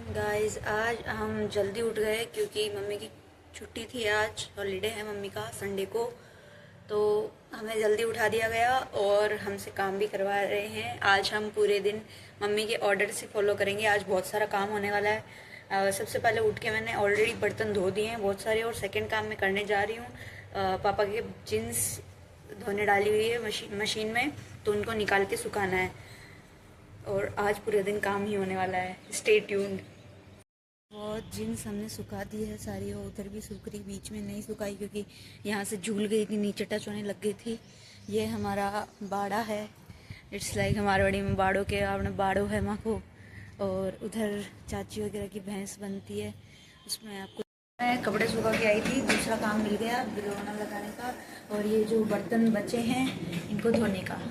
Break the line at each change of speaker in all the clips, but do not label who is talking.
Guys आज हम जल्दी उठ गए क्योंकि मम्मी की छुट्टी थी। आज हॉलीडे है मम्मी का संडे को, तो हमें जल्दी उठा दिया गया और हमसे काम भी करवा रहे हैं। आज हम पूरे दिन मम्मी के ऑर्डर से फॉलो करेंगे। आज बहुत सारा काम होने वाला है। सबसे पहले उठ के मैंने ऑलरेडी बर्तन धो दिए हैं बहुत सारे, और सेकंड काम मैं करने जा रही हूँ। पापा के जीन्स धोने डाली हुई है मशीन में, तो उनको निकाल के सुखाना है। और आज पूरे दिन काम ही होने वाला है। Stay tuned. बहुत जीन्स हमने सुखा दी है सारी, और उधर भी सूख रही, बीच में नहीं सुखाई क्योंकि यहाँ से झूल गई थी, नीचे टच होने लग गई थी। ये हमारा बाड़ा है। इट्स लाइक हमारे बड़ी में बाड़ों के आपने बाड़ो है माँ को। और उधर चाची वगैरह की भैंस बनती है, उसमें आपको मैं कपड़े सुखा के आई थी। दूसरा काम मिल गया भिगोना लगाने का, और ये जो बर्तन बचे हैं इनको धोने का।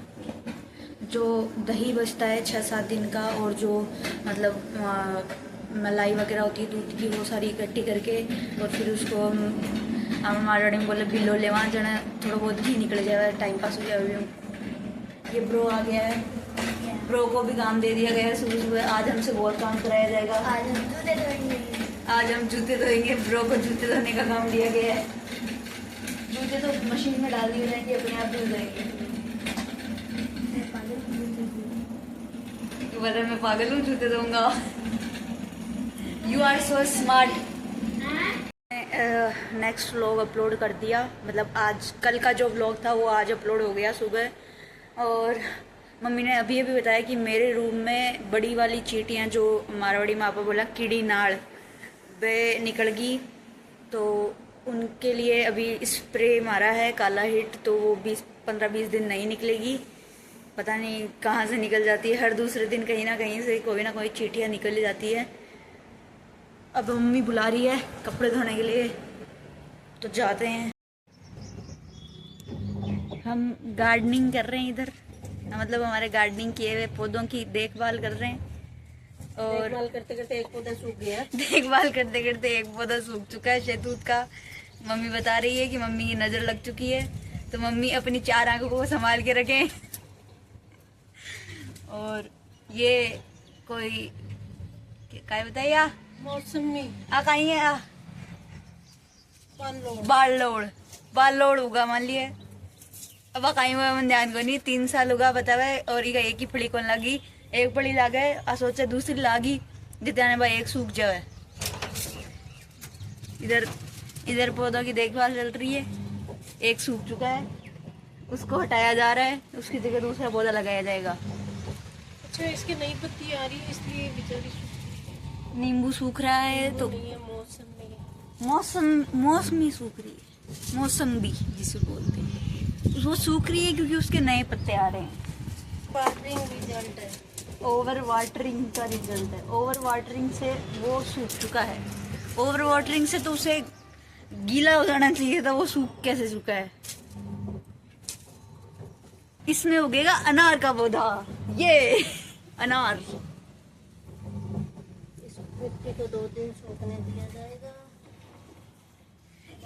जो दही बचता है 6-7 दिन का, और जो मतलब मलाई वगैरह होती है दूध की, वो सारी इकट्ठी करके, और फिर उसको हम हमारे डैडी में बोले बिलो ले वहाँ जाना, थोड़ा बहुत घी निकल जाए, टाइम पास हो जाए। ये ब्रो आ गया है, ब्रो को भी काम दे दिया गया है सुबह सुबह। आज हमसे बहुत काम कराया जाएगा। आज हम जूते धोएंगे। ब्रो को जूते धोने का काम दिया गया है। जूते तो मशीन में डाल दिए जाएंगे, अपने आप धुल जाएंगे। तो बता मैं पागल हूँ, जूते धोऊंगा। You are so smart. Next vlog upload कर दिया, मतलब आज कल का जो व्लॉग था वो आज अपलोड हो गया सुबह। और मम्मी ने अभी अभी बताया कि मेरे रूम में बड़ी वाली चींटियाँ, जो मारवाड़ी में आपा बोला कीड़ी नाड़, वे निकल गई। तो उनके लिए अभी स्प्रे मारा है काला हिट, तो वो 15-20 दिन नहीं निकलेगी। पता नहीं कहाँ से निकल जाती है, हर दूसरे दिन कहीं ना कहीं से कोई ना कोई चींटियाँ निकल जाती है। अब मम्मी बुला रही है कपड़े धोने के लिए, तो जाते हैं। हम गार्डनिंग कर रहे हैं इधर, मतलब हमारे गार्डनिंग किए हुए पौधों की देखभाल कर रहे हैं। और देखभाल करते करते एक पौधा सूख गया। देखभाल करते करते एक पौधा सूख चुका है शहतूत का। मम्मी बता रही है कि मम्मी की नज़र लग चुकी है, तो मम्मी अपनी 4 आंखों को संभाल के रखें। और ये कोई क्या बताइए, मौसमी कहीं है बालोड़ उगा मान लिए। अब कहीं हुआ मन ध्यान को नहीं, 3 साल उगा बतावे, और इका एक ही फड़ी कौन लगी, एक फड़ी लागे सोचे दूसरी लागी, जितने भाई एक सूख जाए। इधर पौधों की देखभाल चल रही है। एक सूख चुका है, उसको हटाया जा रहा है, उसकी जगह दूसरा पौधा लगाया जाएगा।
अच्छा, इसके नई पत्ती आ रही है इसलिए बेचारी।
नींबू सूख रहा है तो मौसमी सूख रही है, मौसम्बी जिसे बोलते हैं, वो सूख रही है क्योंकि उसके नए पत्ते आ रहे हैं।
वाटरिंग रिजल्ट है,
ओवर वाटरिंग का रिजल्ट है। ओवर वाटरिंग से वो सूख चुका है। ओवर वाटरिंग से तो उसे गीला हो जाना चाहिए था, वो सूख कैसे सूखा है। इसमें उगेगा अनार का पौधा, ये अनार।
मिट्टी को 2 दिन सूखने दिया जाएगा।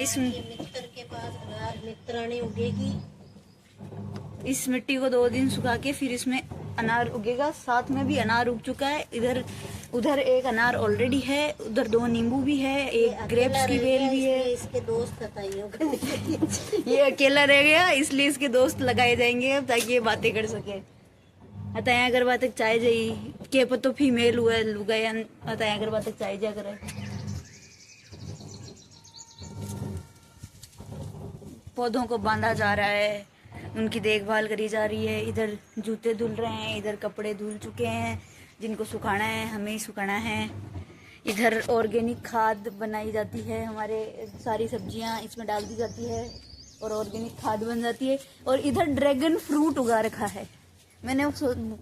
इस मित्र के पास अनार मित्राणी उगेगी।
इस मिट्टी को 2 दिन सुखा के फिर इसमें अनार उगेगा। साथ में भी अनार उग चुका है। उधर एक अनार ऑलरेडी है, उधर 2 नींबू भी है, एक ग्रेप्स की बेल भी है।
इसके दोस्त
ये अकेला रह गया, इसलिए इसके दोस्त लगाए जाएंगे ताकि ये बातें कर सके। अतः अगर बात चाहे जाई के तो फीमेल हुआ लुगाई, अतः अगर बात चाहे जा करे। पौधों को बांधा जा रहा है, उनकी देखभाल करी जा रही है। इधर जूते धुल रहे हैं, इधर कपड़े धुल चुके हैं, जिनको सुखाना है हमें ही सुखाना है। इधर ऑर्गेनिक खाद बनाई जाती है, हमारे सारी सब्जियां इसमें डाल दी जाती है और ऑर्गेनिक खाद बन जाती है। और इधर ड्रैगन फ्रूट उगा रखा है। मैंने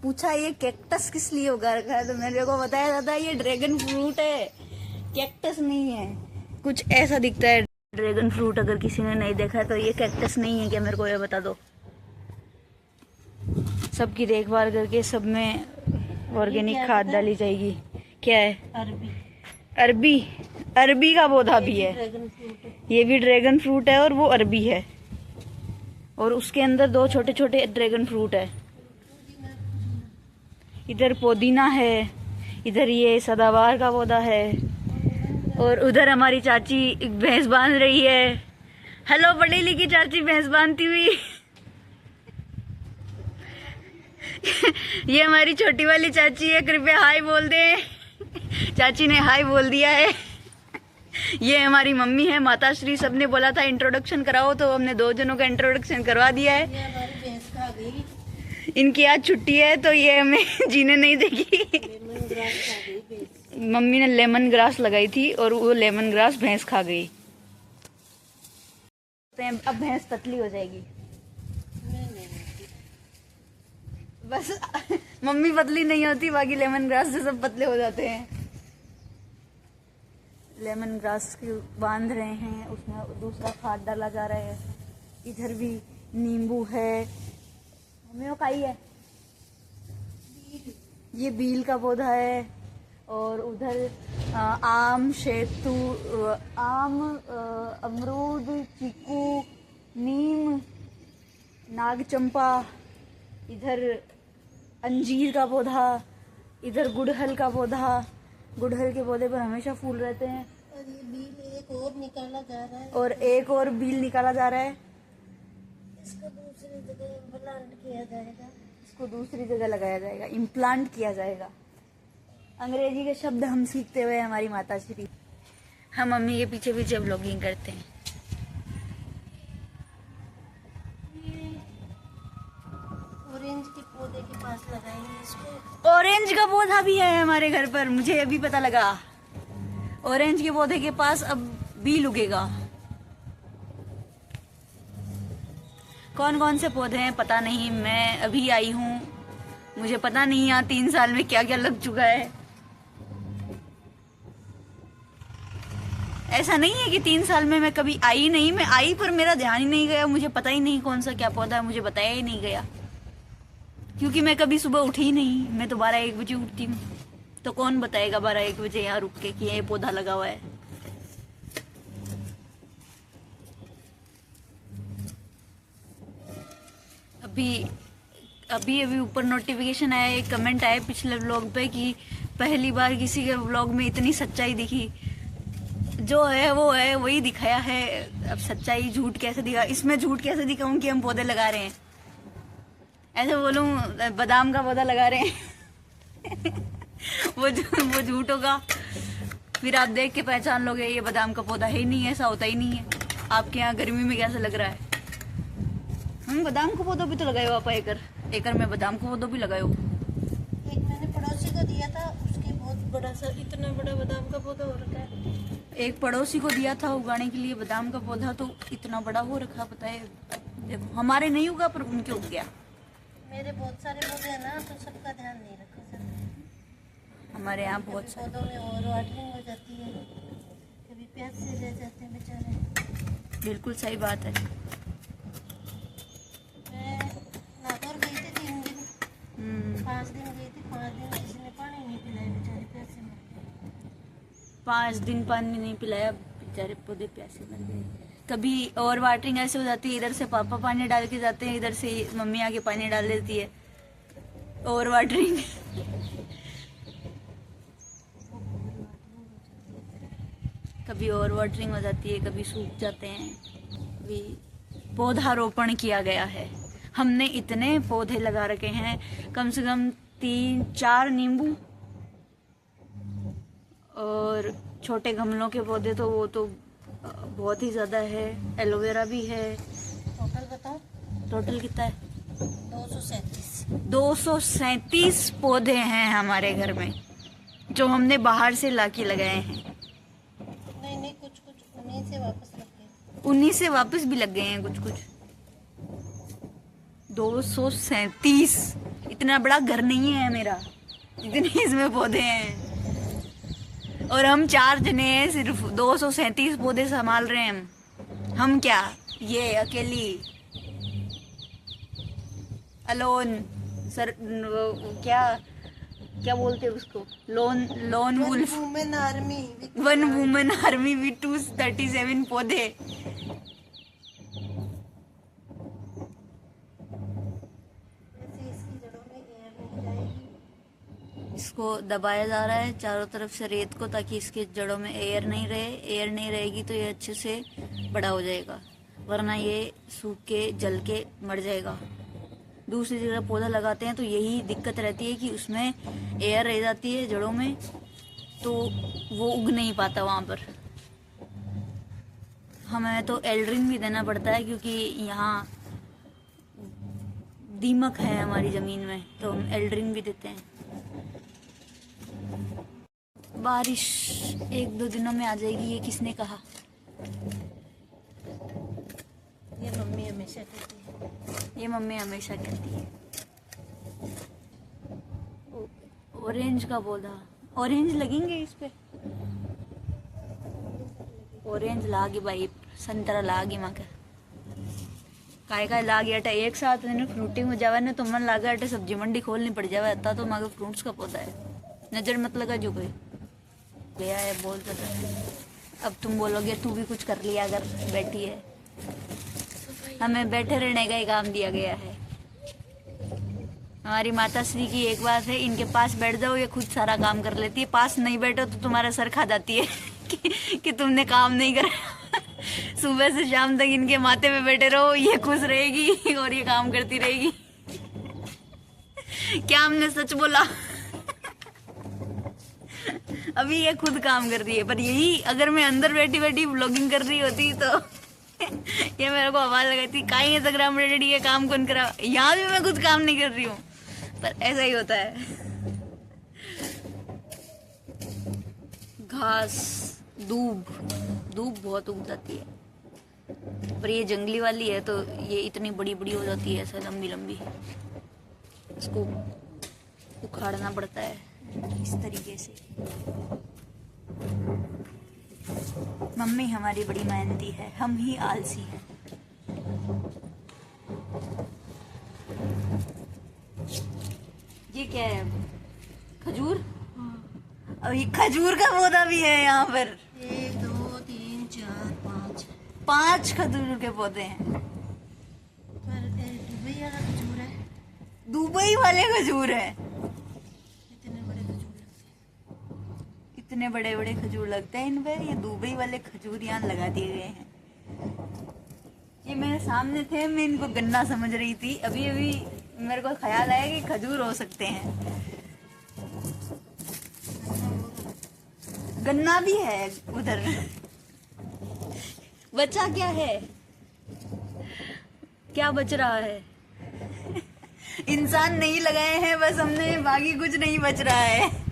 पूछा ये कैक्टस किस लिए उगा रखा है, तो मेरे को बताया जाता है ये ड्रैगन फ्रूट है, कैक्टस नहीं है। कुछ ऐसा दिखता है ड्रैगन फ्रूट, अगर किसी ने नहीं देखा है तो ये कैक्टस नहीं है क्या, मेरे को ये बता दो। सबकी देखभाल करके सब में ऑर्गेनिक खाद डाली जाएगी। क्या है? अरबी का पौधा भी है। ये भी ड्रैगन फ्रूट है और वो अरबी है, और उसके अंदर 2 छोटे छोटे ड्रैगन फ्रूट है। इधर पुदीना है, इधर ये सदाबहार का पौधा है और उधर हमारी चाची भैंस बांध रही है। हेलो पढ़ी लिखी चाची भैंस बांधती हुई। ये हमारी छोटी वाली चाची है, कृपया हाय बोल दे। चाची ने हाय बोल दिया है। ये हमारी मम्मी है माता श्री, सबने बोला था इंट्रोडक्शन कराओ तो हमने 2 जनों का इंट्रोडक्शन करवा दिया है।
ये हमारी भैंस खा गई,
इनकी आज छुट्टी है तो ये हमें जीने नहीं देगी।
लेमन ग्रास खा गई भैंस।
मम्मी ने लेमन ग्रास लगाई थी और वो लेमन ग्रास भैंस खा गई। अब भैंस पतली हो जाएगी। बस मम्मी पतली नहीं होती, बाकी लेमन ग्रास से सब पतले हो जाते हैं। लेमन ग्रास की बांध रहे हैं, उसमें दूसरा खाद डाला जा रहा है। इधर भी नींबू है, मम्मी वो काई है, ये बील का पौधा है। और उधर आम, शैतू, आम, अमरूद, चीकू, नीम, नागचंपा, इधर अंजीर का पौधा, इधर गुड़हल का पौधा। गुड़हल के पौधे पर हमेशा फूल रहते हैं।
और ये बील एक और निकाला जा रहा है,
और एक और बील निकाला जा रहा है।
इसको दूसरी जगह प्लांट किया जाएगा।
इसको दूसरी जगह लगाया जाएगा, इम्प्लांट किया जाएगा। अंग्रेजी के शब्द हम सीखते हुए हमारी माता श्री। हम मम्मी के पीछे पीछे ब्लॉगिंग करते हैं।
ऑरेंज के पौधे के पास लगाएंगे इसको।
ऑरेंज का पौधा भी है हमारे घर पर, मुझे अभी पता लगा। ऑरेंज के पौधे के पास अब बील उगेगा। कौन कौन से पौधे हैं पता नहीं, मैं अभी आई हूँ, मुझे पता नहीं यहाँ 3 साल में क्या क्या लग चुका है। ऐसा नहीं है कि 3 साल में मैं कभी आई नहीं, मैं आई पर मेरा ध्यान ही नहीं गया, मुझे पता ही नहीं कौन सा क्या पौधा है, मुझे बताया ही नहीं गया। क्योंकि मैं कभी सुबह उठी ही नहीं, मैं तो 12-1 बजे उठती हूँ, तो कौन बताएगा 12-1 बजे यहाँ रुक के कि ये पौधा लगा हुआ है। अभी ऊपर नोटिफिकेशन आया, एक कमेंट आया पिछले व्लॉग पे कि पहली बार किसी के व्लॉग में इतनी सच्चाई दिखी। जो है वो है, वही दिखाया है। अब सच्चाई झूठ कैसे दिखा, इसमें झूठ कैसे दिखाऊं कि हम पौधे लगा रहे हैं। ऐसे बोलूं बादाम का पौधा लगा रहे हैं वो झूठ होगा। फिर आप देख के पहचान लोगे ये बादाम का पौधा है ही नहीं, ऐसा होता ही नहीं है। आपके यहाँ गर्मी में कैसे लग रहा है। हम बादाम का पौधा भी तो लगाए हो आप, एकर में बादाम का पौधा भी लगाए हो।
एक मैंने पड़ोसी को दिया था, उसके बहुत बड़ा सा, इतना बड़ा बादाम का पौधा हो रखा है।
एक पड़ोसी को दिया था उगाने के लिए बादाम का पौधा, तो इतना बड़ा हो रखा, पता है। देखो हमारे नहीं उगा पर उनके उग गया।
मेरे बहुत सारे पौधे हैं ना, तो सबका ध्यान नहीं रखा सर।
हमारे यहाँ बहुत सारे
पौधों में और वाटरिंग हो जाती है, कभी प्याज से रह जाते हैं बेचारे।
बिल्कुल सही बात है।
मैं नागौर गई थी 3 दिन, 5 दिन गई थी, 5 दिन किसी ने पानी नहीं पिलाया, बेचारे प्यासे मर गए।
5 दिन पानी नहीं पिलाया, बेचारे पौधे प्यासे मर गए। कभी और वाटरिंग ऐसे हो जाती है, इधर से पापा पानी डाल के जाते हैं, इधर से मम्मी आके पानी डाल देती है। और वाटरिंग कभी और वाटरिंग हो जाती है, कभी सूख जाते हैं। कभी पौधारोपण किया गया है, हमने इतने पौधे लगा रखे हैं, कम से कम 3-4 नींबू और छोटे गमलों के पौधे तो वो तो बहुत ही ज़्यादा है। एलोवेरा भी है।
टोटल बताओ,
टोटल कितना है?
237।
237 पौधे हैं हमारे घर में, जो हमने बाहर से लाके लगाए हैं।
नहीं, कुछ उन्हीं से वापस लग गए।
19 से वापस भी लग गए हैं कुछ। 237, इतना बड़ा घर नहीं है मेरा, इतने इसमें पौधे हैं। और हम 4 जने हैं, सिर्फ 237 पौधे संभाल रहे हैं हम क्या, ये अकेली अलोन सर, क्या बोलते हैं उसको, lone wolf,
women army,
1 women army with 237 पौधे।
इसकी जड़ों में एयर नहीं जाएगी।
इसको दबाया जा रहा है चारों तरफ से रेत को, ताकि इसके जड़ों में एयर नहीं रहे। एयर नहीं रहेगी तो ये अच्छे से बड़ा हो जाएगा, वरना ये सूख के जल के मर जाएगा। दूसरी जगह पौधा लगाते हैं तो यही दिक्कत रहती है कि उसमें एयर रह जाती है जड़ों में, तो वो उग नहीं पाता वहाँ पर। हमें तो एल्ड्रिन भी देना पड़ता है, क्योंकि यहाँ दीमक है हमारी ज़मीन में, तो हम एल्ड्रिन भी देते हैं। बारिश 1-2 दिनों में आ जाएगी, ये किसने कहा?
ये मम्मी हमेशा कहती है।
ये मम्मी हमेशा कहती है। ऑरेंज का पौधा, ऑरेंज लगेंगे इस पे? ऑरेंज लागी भाई, संतरा लागी माँ का काय लागी अटे एक साथ ने फ्रूटिंग हो जावे ने, तो मन लागे अटे सब्जी मंडी खोलनी पड़ जावे। अता तो मांगे फ्रूट्स का पौधा है, नजर मत लगा जो कोई गया है बोल तो। अब तुम बोलोगे तू भी कुछ कर लिया अगर बैठी है। हमें बैठे रहने का ही काम दिया गया है। हमारी माता श्री की एक बात है, इनके पास बैठ जाओ ये खुद सारा काम कर लेती है, पास नहीं बैठो तो तुम्हारा सर खा जाती है कि तुमने काम नहीं करा। सुबह से शाम तक इनके माथे पे बैठे रहो, ये खुश रहेगी और ये काम करती रहेगी। क्या हमने सच बोला? अभी ये खुद काम कर रही है, पर यही अगर मैं अंदर बैठी बैठी व्लॉगिंग कर रही होती तो ये मेरे को आवाज लगाती, काई इंस्टाग्राम रेडी ये काम कौन करा। यहाँ भी मैं खुद काम नहीं कर रही हूँ, पर ऐसा ही होता है। घास, दूब बहुत उग जाती है, पर ये जंगली वाली है तो ये इतनी बड़ी बड़ी हो जाती है, ऐसा लंबी लंबी। इसको उखाड़ना पड़ता है इस तरीके से। मम्मी हमारी बड़ी मेहनती है, हम ही आलसी हैं। ये क्या है? खजूर? और ये खजूर का पौधा भी है यहाँ पर।
1 2 3 4 5
5 खजूर के पौधे हैं।
पर दुबई वाला खजूर है।
दुबई वाले खजूर है।
इतने बड़े खजूर लगते हैं।
इतने बड़े बड़े खजूर लगते हैं इन पे। ये दुबई वाले खजूर यहाँ लगा दिए गए हैं। ये मेरे सामने थे, मैं इनको गन्ना समझ रही थी। अभी अभी मेरे को ख्याल आया कि खजूर हो सकते हैं। गन्ना भी है उधर। बचा क्या है? क्या बच रहा है? इंसान नहीं लगाए हैं बस हमने, बाकी कुछ नहीं बच रहा है।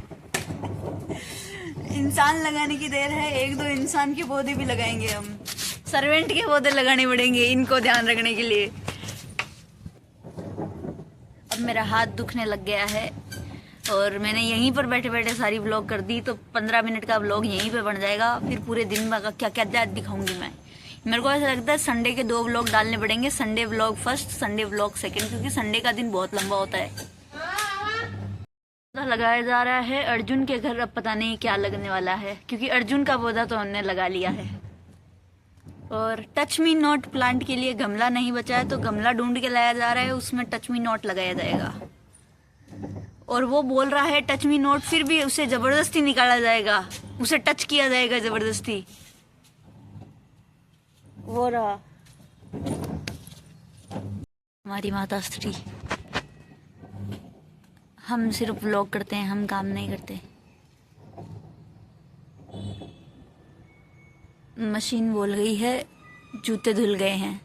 इंसान लगाने की देर है। 1-2 इंसान के पौधे भी लगाएंगे हम। सर्वेंट के पौधे लगाने पड़ेंगे इनको ध्यान रखने के लिए। अब मेरा हाथ दुखने लग गया है और मैंने यहीं पर बैठे बैठे सारी व्लॉग कर दी, तो 15 मिनट का व्लॉग यहीं पे बन जाएगा। फिर पूरे दिन में क्या क्या दिखाऊंगी मैं। मेरे को ऐसा लगता है संडे के 2 व्लॉग डालने पड़ेंगे। Sunday vlog first, Sunday vlog second, क्योंकि संडे का दिन बहुत लंबा होता है। लगाया जा रहा है अर्जुन के घर। अब पता नहीं क्या लगने वाला है, क्योंकि अर्जुन का पौधा तो हमने लगा लिया है। और टच मी नॉट प्लांट के लिए गमला नहीं बचा है, तो गमला ढूंढ के लाया जा रहा है, उसमें टच मी नॉट लगाया जाएगा। और वो बोल रहा है टच मी नॉट, फिर भी उसे जबरदस्ती निकाला जाएगा, उसे टच किया जाएगा जबरदस्ती। वो रहा हमारी माता श्री। हम सिर्फ व्लॉग करते हैं, हम काम नहीं करते। मशीन बोल गई है जूते धुल गए हैं।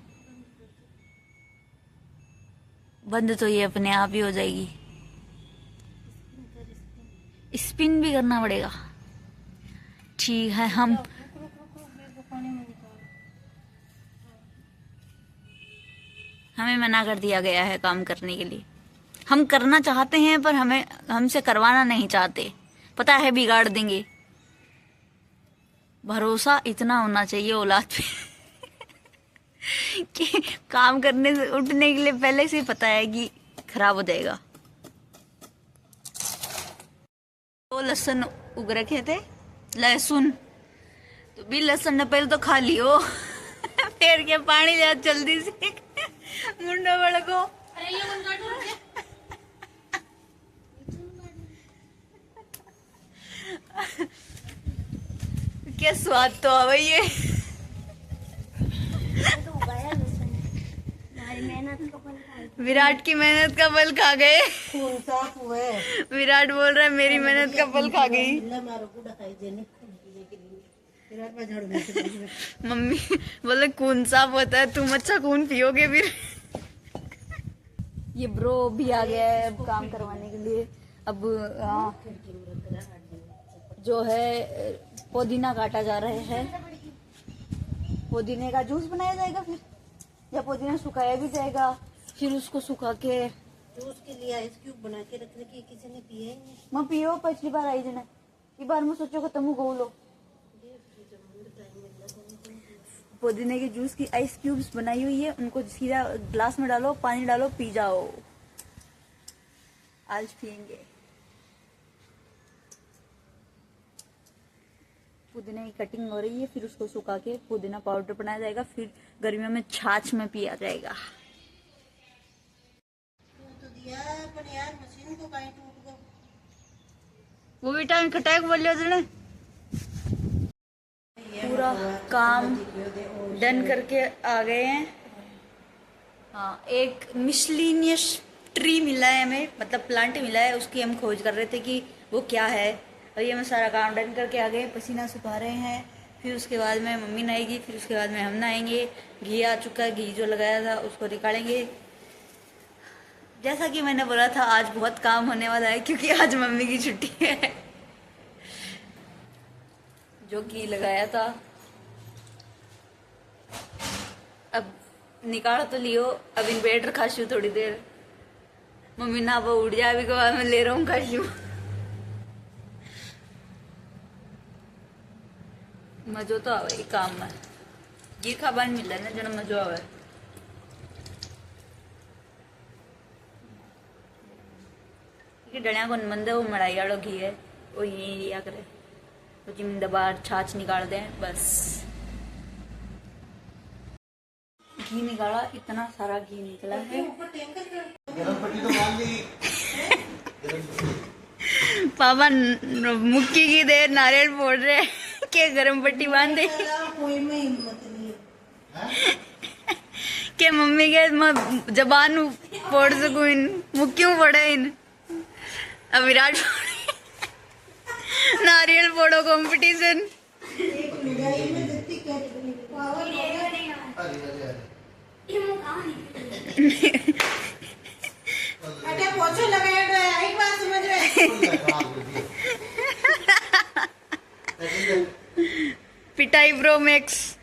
बंद तो ये अपने आप ही हो जाएगी। स्पिन भी करना पड़ेगा। ठीक है, हम हमें मना कर दिया गया है काम करने के लिए। हम करना चाहते हैं पर हमसे करवाना नहीं चाहते। पता है बिगाड़ देंगे। भरोसा इतना होना चाहिए औलाद पे कि काम करने से उठने के लिए पहले से पता है कि खराब हो जाएगा। तो लहसुन उग रखे थे, लहसुन तो भी लहसुन ने पहले तो खा लियो फिर के पानी ले जल्दी से मुंडा बड़ को। क्या स्वाद तो आ ये।
तो उगाया हमारी मेहनत का फल खाएगी।
विराट की मेहनत का फल खा गए।
खून साफ हुए।
विराट बोल रहा है मेरी मेहनत का फल खा गई। मम्मी बोले खून साफ होता है, तुम अच्छा खून पियोगे फिर। ये ब्रो भी आ गया है अब काम करवाने के लिए। अब जो है पुदीना काटा जा रहा है, पुदीने का जूस बनाया जाएगा फिर, या पुदीना सुखाया भी जाएगा, फिर उसको सुखा के
जूस के लिए आइस क्यूब बना के रखने की किसी ने पिए ही नहीं।
मैं पियो पिछली बार आई जना, ये बार मैं सोचो तुम गो लो। पुदीने के जूस की आइस क्यूब्स बनाई हुई है, उनको सीधा ग्लास में डालो, पानी डालो, पी जाओ। आज पियेंगे। पुदीने की कटिंग हो रही है, फिर उसको सुखा के पुदीना पाउडर बनाया जाएगा, फिर गर्मियों में छाछ में पिया जाएगा।
तो दिया पर यार मशीन को कहीं टूट गया।
वो भी टाइम खटाक बोल लिया। पूरा काम डन करके आ गए हैं। हाँ, एक मिसलिनियस ट्री मिला है हमें, मतलब प्लांट मिला है, उसकी हम खोज कर रहे थे कि वो क्या है। और ये हम सारा काम डन करके आ गए, पसीना सुखा रहे हैं। फिर उसके बाद में मम्मी नहाएगी, फिर उसके बाद में हम नहाएंगे। घी आ चुका है, घी जो लगाया था उसको निकालेंगे। जैसा कि मैंने बोला था आज बहुत काम होने वाला है, क्योंकि आज मम्मी की छुट्टी है। जो घी लगाया था अब निकाल तो लियो, अब इन्वेटर खाशू थोड़ी देर। मम्मी ना वो उड़ जाए, अभी के बाद मैं ले रहा हूँ खाशू। मजो तो आवे काम में, घी खाबान मिला ना जन मजो आवे। डलिया को मंदे वो मड़ाई वालों घी है, वो यही लिया करे। तो जिम्मेदार छाछ निकाल दें बस। घी निकाला, इतना सारा घी निकला है। पापा मुक्की की देर नारियल फोड़ रहे के गरम पट्टी बांध दे के मम्मी के जबान फोड़ सकू इन मुक्कियों फोड़े इन। अब विराट नारियल फोड़ो कंपटीशन।
पोछो लगाया एक बात समझ रहे।
पिटाई ब्रो मैक्स।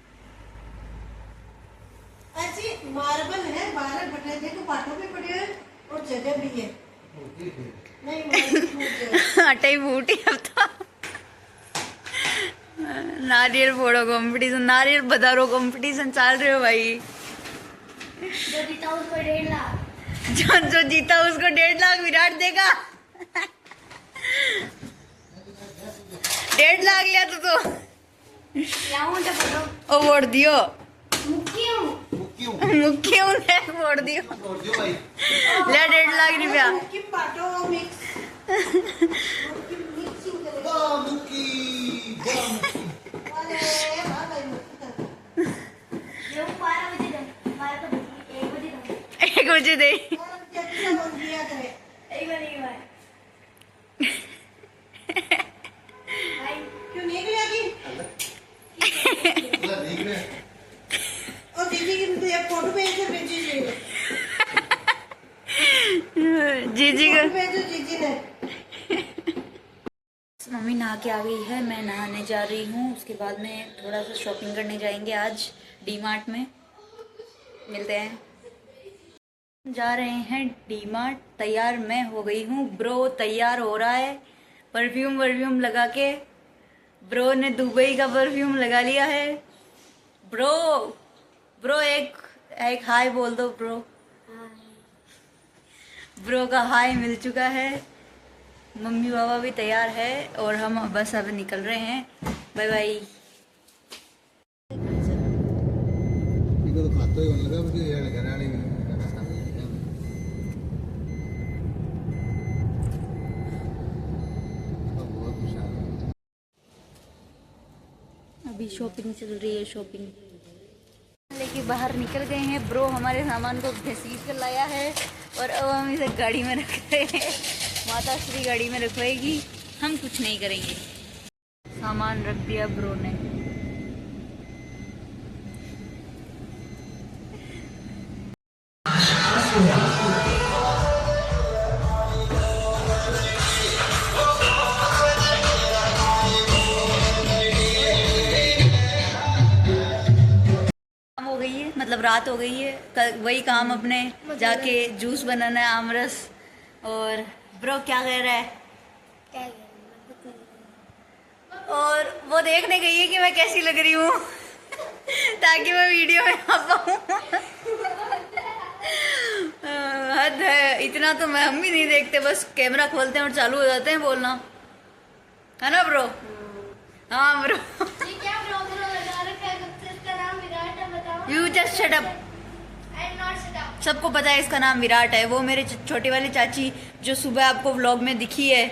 अच्छी मार्बल है, 12 बटे देखो, पाटों पे पड़े हैं और जगह भी है। नहीं
आटा ही फूटी अब तो। नारियल फोड़ो कंपटीशन, नारियल बदारो कंपटीशन चल रहे हो भाई।
जो जीता उसको 1.5 लाख।
जो जीता उसको 1.5 लाख विराट देगा। 1.5 लाख लिया तो ओ वोट दियो मुक्कियों ने वोट दियो ले 1.5 लाख रुपया। एक बजे दे
क्यों निकले आगे? और दीदी की फोटो भेजी
जीजी को
भेजो जीजी ने।
मम्मी नहा के आ गई है, मैं नहाने जा रही हूँ। उसके बाद में थोड़ा सा शॉपिंग करने जाएंगे आज डी-मार्ट में। मिलते हैं। जा रहे हैं डी-मार्ट। तैयार मैं हो गई हूँ, ब्रो तैयार हो रहा है परफ्यूम लगा के। ब्रो ने दुबई का परफ्यूम लगा लिया है। ब्रो एक हाय बोल दो ब्रो। ब्रो का हाय मिल चुका है। मम्मी पापा भी तैयार है और हम बस अब निकल रहे हैं। Bye bye.
तो खाते ही लगा मुझे घर आने में।
अभी शॉपिंग चल रही है, शॉपिंग लेके बाहर निकल गए हैं। ब्रो हमारे सामान को घसीट कर लाया है और अब हम इसे गाड़ी में रख रहे हैं। माता श्री गाड़ी में रखवाएगी, हम कुछ नहीं करेंगे। सामान रख दिया ब्रो ने। हो गई है, मतलब रात हो गई है। कल वही काम अपने जाके जूस बनाना है, आमरस। और ब्रो क्या कह रहा है?
क्या है?
और वो देखने गई है कि मैं कैसी लग रही हूँ ताकि मैं वीडियो में आ पाऊँ। हद है, इतना तो मैं हम भी नहीं देखते, बस कैमरा खोलते हैं और चालू हो जाते हैं बोलना, है ना ब्रो? हाँ ब्रो।
ये क्या ब्लॉगर लगा रखा है? इसका नाम विराट है, बताओ।
You just shut up.
I am not shut up.
सबको पता है इसका नाम विराट है। वो मेरे छोटी वाली चाची जो सुबह आपको व्लॉग में दिखी है,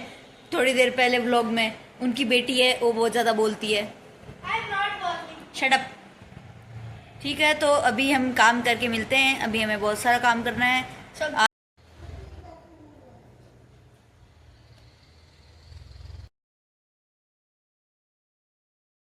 थोड़ी देर पहले व्लॉग में, उनकी बेटी है। वो बहुत ज़्यादा बोलती है।
I am not working.
Shut up. ठीक है, तो अभी हम काम करके मिलते हैं। अभी हमें बहुत सारा काम करना है।